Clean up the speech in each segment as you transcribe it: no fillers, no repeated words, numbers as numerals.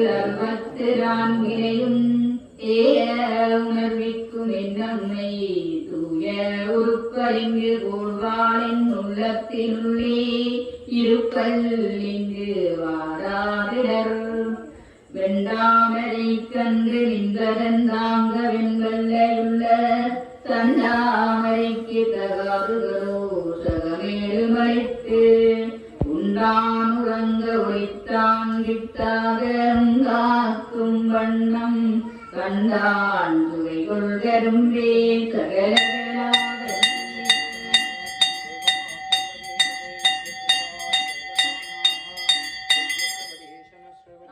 64 உணர்விக்கும் என்னம்மை தூய உருப்பறிங்கு போழ்வாளின் உள்ளத்தினுள்ளே இருப்பல் இங்கு வாராதிடர் வெண்டாமரை கன்று நின்றதந்தாங்க வெண்வல்லையுள்ள தண்டாமரைக்கு தகாதுகளோ சகமேடு மறைத்து உண்டான் உறங்க ஒளித்தான் கிட்டாக உண்டாக்கும் வண்ணம் கண்டான் சுவை கொள்கரும்பே சகலகளாக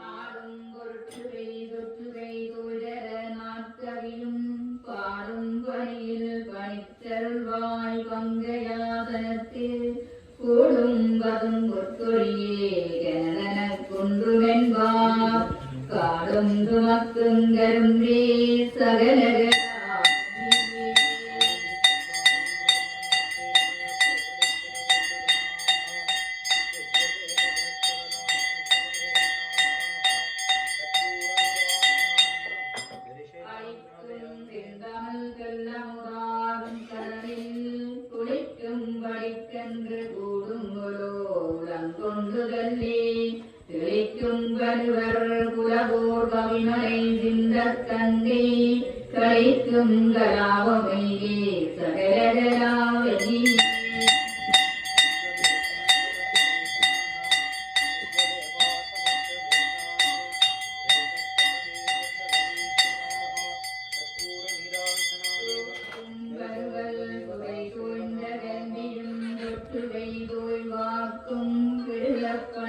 ஆடும் பொருட்டுகை தொற்றுகை தோழர நாட்கவியும் பாடும் பணியில் பணித்தருள்வாய் பங்கையாதனத்தில் கூடும் பதும் பொற்கொடியே கனதன குன்றுமென்பார் காடும் துமக்குங்கரும்பே சகலக படிக்கன்று கூடுங்கொலோலம் கொண்டுதல்லே திளைக்கும் கருவர் குலபோர் கவிமலை சிந்தக் கண்டே கழிக்கும் கலாவமையே சகலகலாவதி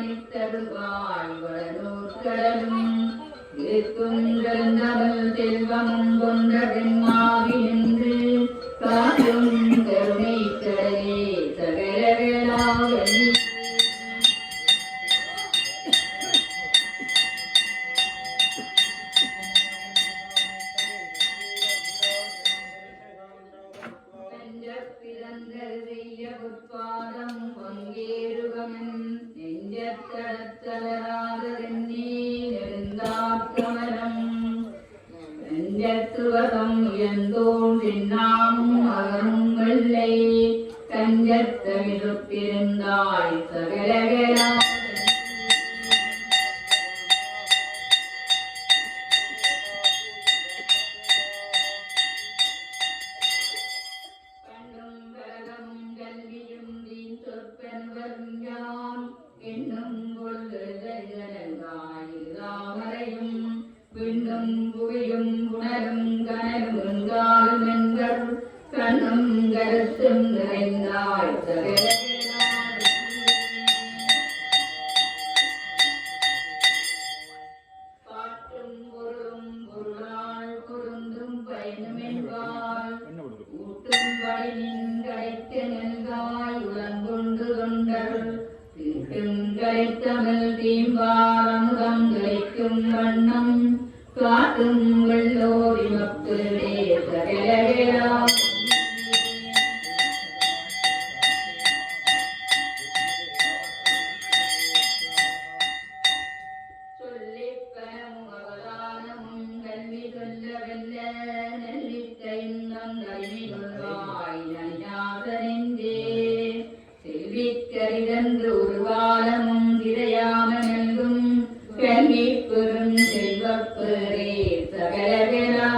பணித்தருவாய் வளனூர்கடலும் இருக்கும் கருந்தவள் செல்வமும் கொண்ட பெண்மாவி நின்று காற்றும் கருணை கடலே சகலகலாவதி புட்பாதம் பங்கேறுகமன் நெஞ்சத்தளராதென்னே நெருந்தாக்கமரம் நெஞ்சத்துவதம் உயர்ந்தோன் சின்னாமும் அகரும் வெள்ளை கஞ்சத்தமிழுப்பிருந்தாய் சகலகலா என்னும் பொழுதாமரையும் விண்ணும் புவியும் புனரும் கனலும் காலும் என்பர் கண்ணும் கருத்தும் நிறைந்தாய் காற்றும் பொருளும் பொருளால் பொருந்தும் பயனும் என்பாய் ஊட்டும் வழியின் கடைத்து நெல்காய் உளங்கொண்டு கொண்டர் கலைத்தமிழ் தீம்பாரமுதம் கலைக்கும் வண்ணம் காட்டும் வெள்ளோடி மக்களே சகலகலா சொல்லிப்பனமும் அவதானமும் கல்வி சொல்லவல்ல நெல்லிக்கைந்தம் நல்வி கொள்வாய் நனியாதனென்றே செல்விக்கரிதன்று உருவாலமும் திரையாம நல்கும் கல்வி பெறும் செல்வப்பேரே சகலகலா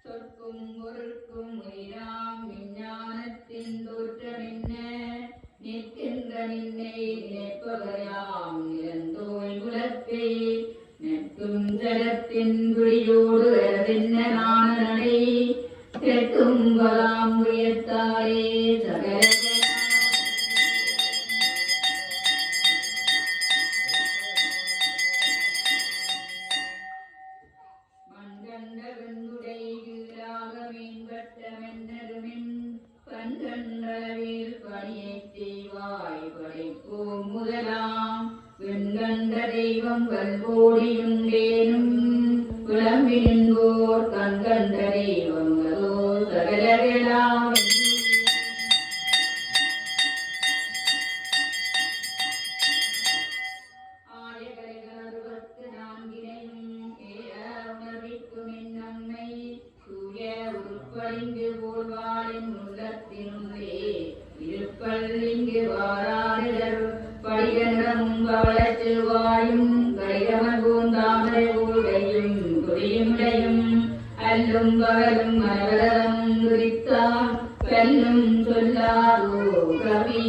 சொற்கும் பொருட்கும் உயிராம் விஞ்ஞானத்தின் தோற்றமென்ன நிற்கின்ற நின்னை நினைப்பவராம் நிறந்தோய் குலத்தே நெற்கும் ஜலத்தின் குடியோடு அரதென்ன நாணனை கெட்டும் வலாம் உயர்த்தாரே சகலகலா மண்கண்ட வெண்குடை கீழாக மீன்பட்டமென்னருமின் பண்கண்டளவில் பணியைச் செய்வாய் படைப்போம் முதலாம் வெண்கண்ட தெய்வம் வல்கோடியுண்டேனும் விளம்பினோர் கண்கண்ட தெய்வம் அதோ சகலகலா இங்கு போல்வாளின் உள்ளத்தினுள்ளே இருப்பல் இங்கு வாராரிடர் படிகன்ற முன்பவளச் செல்வாயும் கடிகமர் பூந்தாமரை ஊழையும் கொடியுடையும் அல்லும் பகலும் மரவரம் குறித்தான் கல்லும் சொல்லாதோ கவி